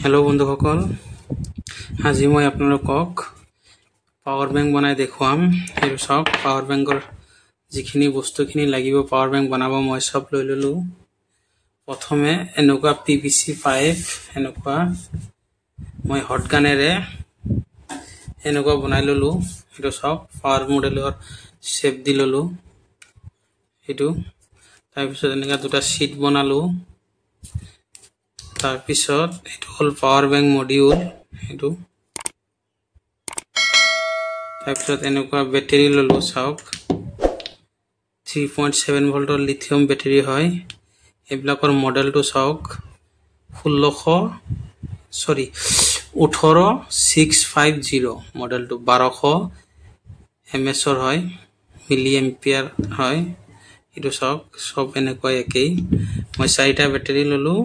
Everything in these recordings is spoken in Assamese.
हेलो बंधुসকল আজি মই আপোনালোকক পাৱাৰ বেংক বনাই দেখুৱাম এই সব পাৱাৰ বেংকৰ যিখিনি বস্তুখিনি লাগিব পাৱাৰ বেংক বনাব মই সব লৈ ললো প্ৰথমে এনেকুৱা পিভিসি পাইপ এনেকুৱা মই হট গানেৰে এনেকুৱা বনাই ললো এটো সব পাৱাৰ মডেলৰ শেপ দি ললো এটো তাৰ পিছত এনেকা দুটা শীট বনালো তাৰ পিছত এটো হল পাৱাৰ বেংক মডিউল এটো তাৰ পিছত এনেকুৱা বেটাৰি ললো চাওক 3.7 ভোল্টৰ লিথিয়াম বেটাৰি হয় এইবিলাকৰ মডেলটো চাওক 18650 মডেলটো 1200 এমএস ৰ হয় মিলি এম্পিয়াৰ হয় এটো সব এনেকুৱা একেই মই চাৰিটা বেটাৰি ললো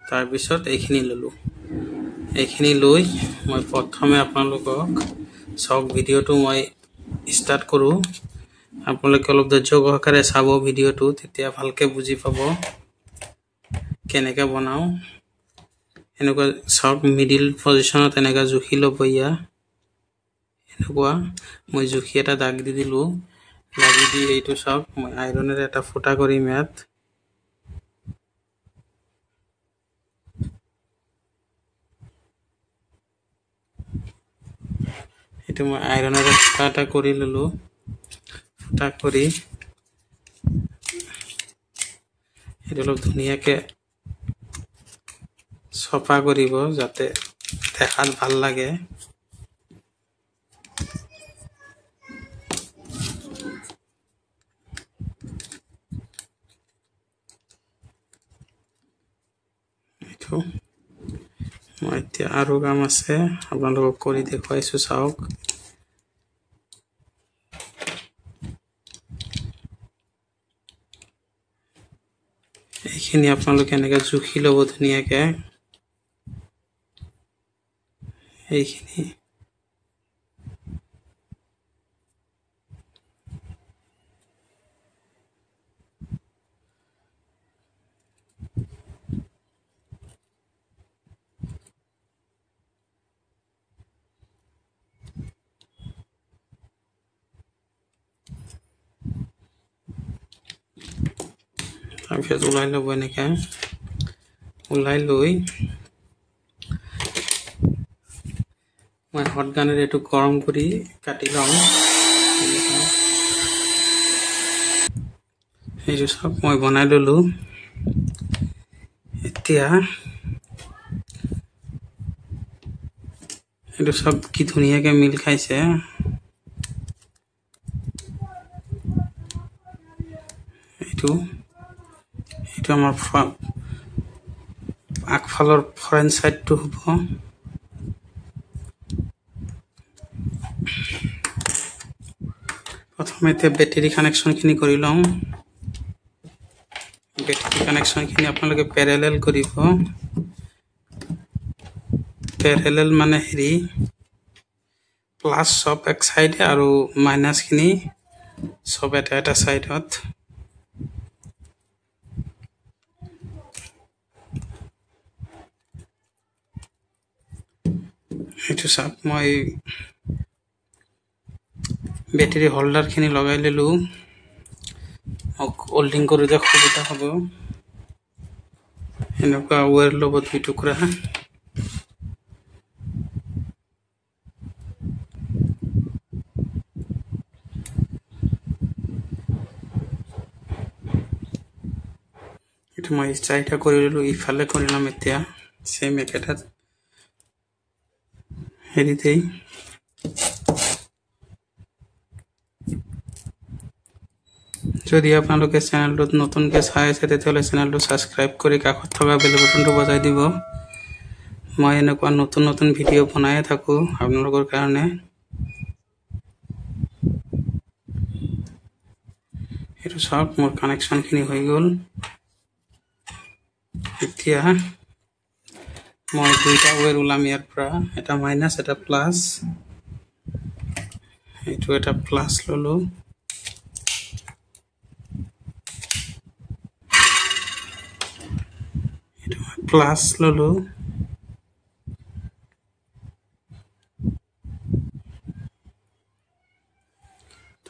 তাৰ পিছত এইখিনি ললো এইখিনি লৈ মই প্ৰথমে আপোনালোকক সব ভিডিওটো মই ষ্টাৰ্ট কৰো আপোনালোকে অলপ ধৈৰ্য সহকাৰে চাব ভিডিওটো তেতিয়া ভালকে বুজি পাব কেনেকৈ বনাও এনেকুৱা সব মিডল পজিশনত এনেকা জুখি লবইয়া এনেকুৱা মই জুখি এটা দাগ দি দিলো লাগি দি এইটো সব মই আইৰনেৰে এটা ফুটা কৰিম ইয়াত এটো মই আইৰনেৰে ফুটা কৰি ললো ফুটা কৰি এটো অলপ ধুনিয়াকে সফা কৰিব যাতে দেখাত ভাল লাগে এটো মই এতিয়া আৰু কাম আছে আপোনালোকক কৰি দেখুৱাইছো চাওক এইখিনি আপোনালোকে এনেকা জুখি লব ধুনিয়াকে এইখিনি তাৰপিছত উলাই লব এনেকা উলাই লৈ মই হট গানেৰে এটো গৰম কৰি কাটি লম এইটো সব মই বনাই ললো এতিয়া এটো সব কি ধুনিয়াকে মিল খাইছে এটো আমাৰ আগফালৰ ফ্ৰন্ট সাইডটো হ'ব প্ৰথমে তে বেটাৰি কানেকশন খিনি কৰি লম বেটাৰি কানেকশন খিনি আপোনালোকে প্যাৰেলাল কৰিব প্যাৰেলাল মানে হেৰি প্লাস সব এক সাইডে আৰু মাইনাস খিনি সব এটা সাইডত এটো সব মই বেটাৰি হোল্ডাৰ খিনি লগাই ললো হোল্ডিং কৰি দে সুবিধা হ'ব এনেকুৱা ওয়্যাৰ লব দুই টুকুৰা এটো মই চাইটা কৰি ললো ইফালে কৰিলাম এতিয়া সেম একেটা হেৰিতেই যদি আপোনালোকে চেনেলটো নতুনকৈ চাই আছে তেতিয়াহলে চেনেলটো সাবস্ক্ৰাইব কৰি কাষত থকা বেল বটনটো বজাই দিব মই এনেকুৱা নতুন ভিডিও বনাই থাকো আপোনালোকৰ কাৰণে এটো সব মোৰ কানেকশন খিনি হৈ গল এতিয়া মই দুইটা ওয়্যাৰ উলাম ইয়াৰ পৰা এটা মাইনাস এটা প্লাস এটো এটা প্লাস ললো প্লাস ললো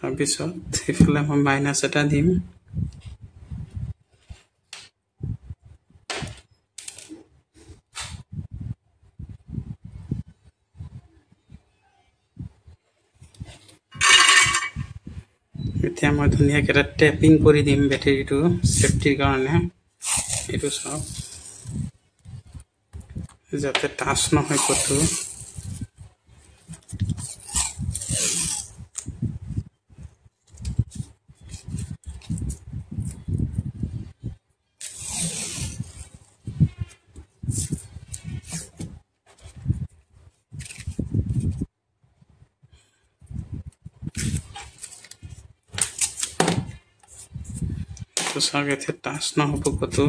তাৰপিছত এইফালে মই মাইনাছ এটা দিম। এতিয়া মই ধুনীয়াকৈ এটা টেপিং কৰি দিম বেটেৰীটো ছেফটিৰ কাৰণে। এইটো চাওক যাতে টাচ নহয় ক'তো। চাওক এতিয়া টাচ নহ'ব ক'তো।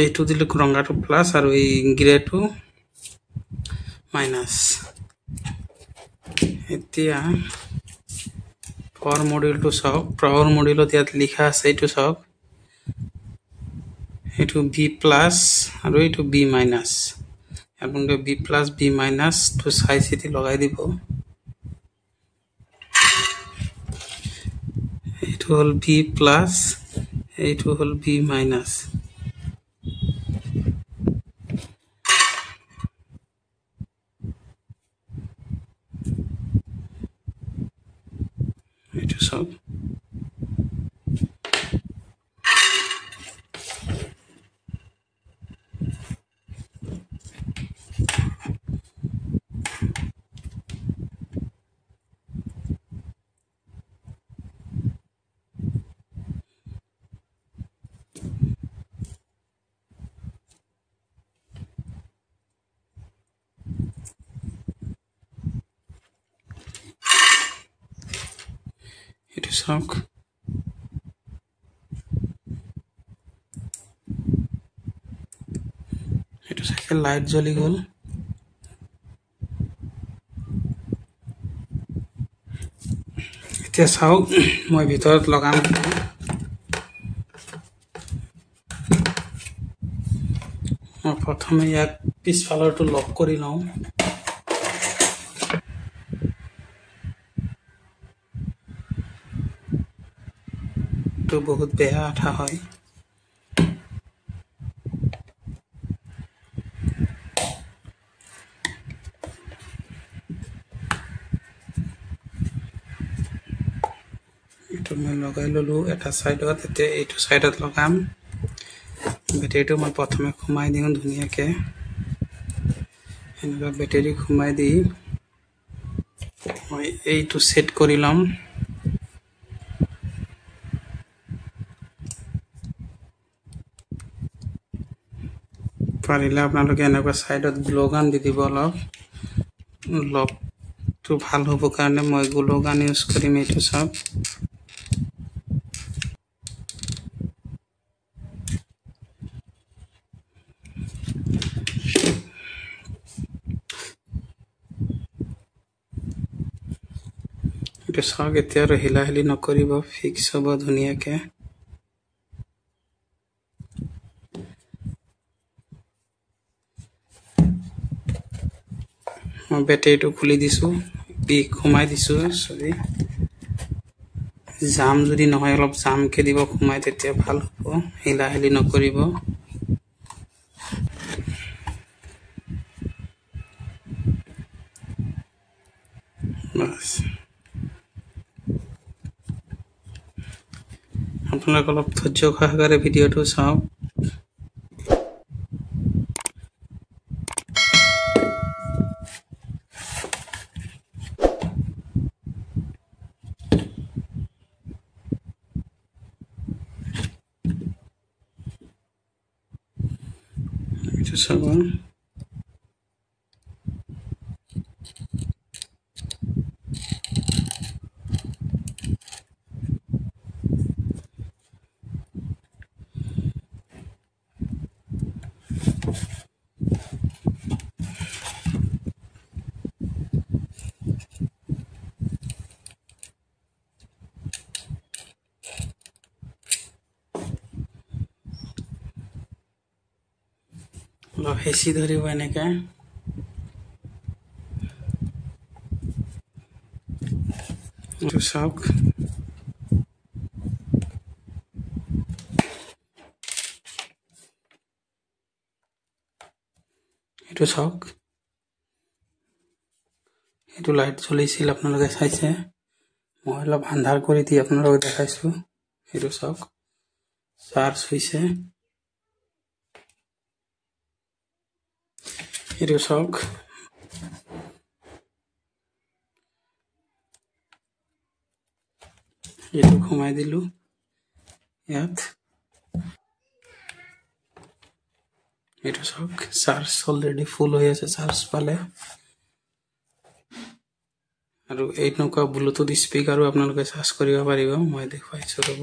এইটো দিলে ৰঙাটো প্লাছ আৰু এই গ্ৰেটো মাইনাছ। এতিয়া পাৱাৰ মডিউলটো চাওক, পাৱাৰ মডিউলত ইয়াত লিখা আছে এইটো চাওক, এইটো বি প্লাছ আৰু এইটো বি মাইনাছ। আপোনালোকে বি প্লাছ বি মাইনাছটো চাই চিতি লগাই দিব। এইটো হ'ল বি প্লাছ, এইটো হ'ল বি মাইনাছ। এইটো চাওক এইটো চাওক এইটো চাগে লাইট জ্বলি গ'ল। এতিয়া চাওক মই ভিতৰত লগাম। মই প্ৰথমে ইয়াক পিছফালৰটো লক কৰি লওঁ। এইটো বহুত বেয়া আঠা হয়। এইটো মই লগাই ল'লোঁ এটা ছাইডত। এতিয়া এইটো ছাইডত লগাম। বেটেৰীটো মই প্ৰথমে সোমাই দিওঁ ধুনীয়াকৈ। এনেকুৱা বেটেৰী সোমাই দি মই এইটো ছেট কৰি ল'ম। পাৰিলে আপোনালোকে এনেকুৱা ছাইডত গ্লো গান দি দিব অলপ। লকটো ভাল হ'ব কাৰণে মই গ্লো গান ইউজ কৰিম। এইটো চাওক এইটো চাওক এতিয়া আৰু হিলাহিলি নকৰিব, ফিক্স হ'ব ধুনীয়াকৈ। মই বেটেৰীটো খুলি দিছোঁ, সোমাই দিছোঁ। চৰি জাম যদি নহয় অলপ জামকৈ দিব সোমাই, তেতিয়া ভাল হ'ব। হিলাহিলি নকৰিব। বাছ আপোনালোকে অলপ ধৈৰ্য সহকাৰে ভিডিঅ'টো চাওক। এইটো চাব অলপ হেঁচি ধৰিব এনেকৈ। এইটো চাওক এইটো চাওক এইটো লাইট জ্বলিছিল আপোনালোকে চাইছে মই অলপ আন্ধাৰ কৰি দি আপোনালোকক দেখাইছো এইটো চাওক চাৰ্জ হৈছে এইটো চাওক এইটো ঘুমাই দিলো ইয়াত এইটো চাওক চাৰ্জ অলৰেডি ফুল হৈ আছে চাৰ্জ পালে আৰু এইনকা ব্লুটুথ স্পিকাৰো আপোনালোকে চাৰ্জ কৰিব পাৰিব মই দেখুৱাইছো ৰব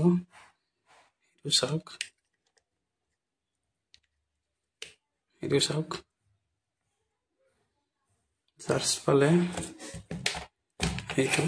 এইটো চাওক চাৰ্জ পালে এইটো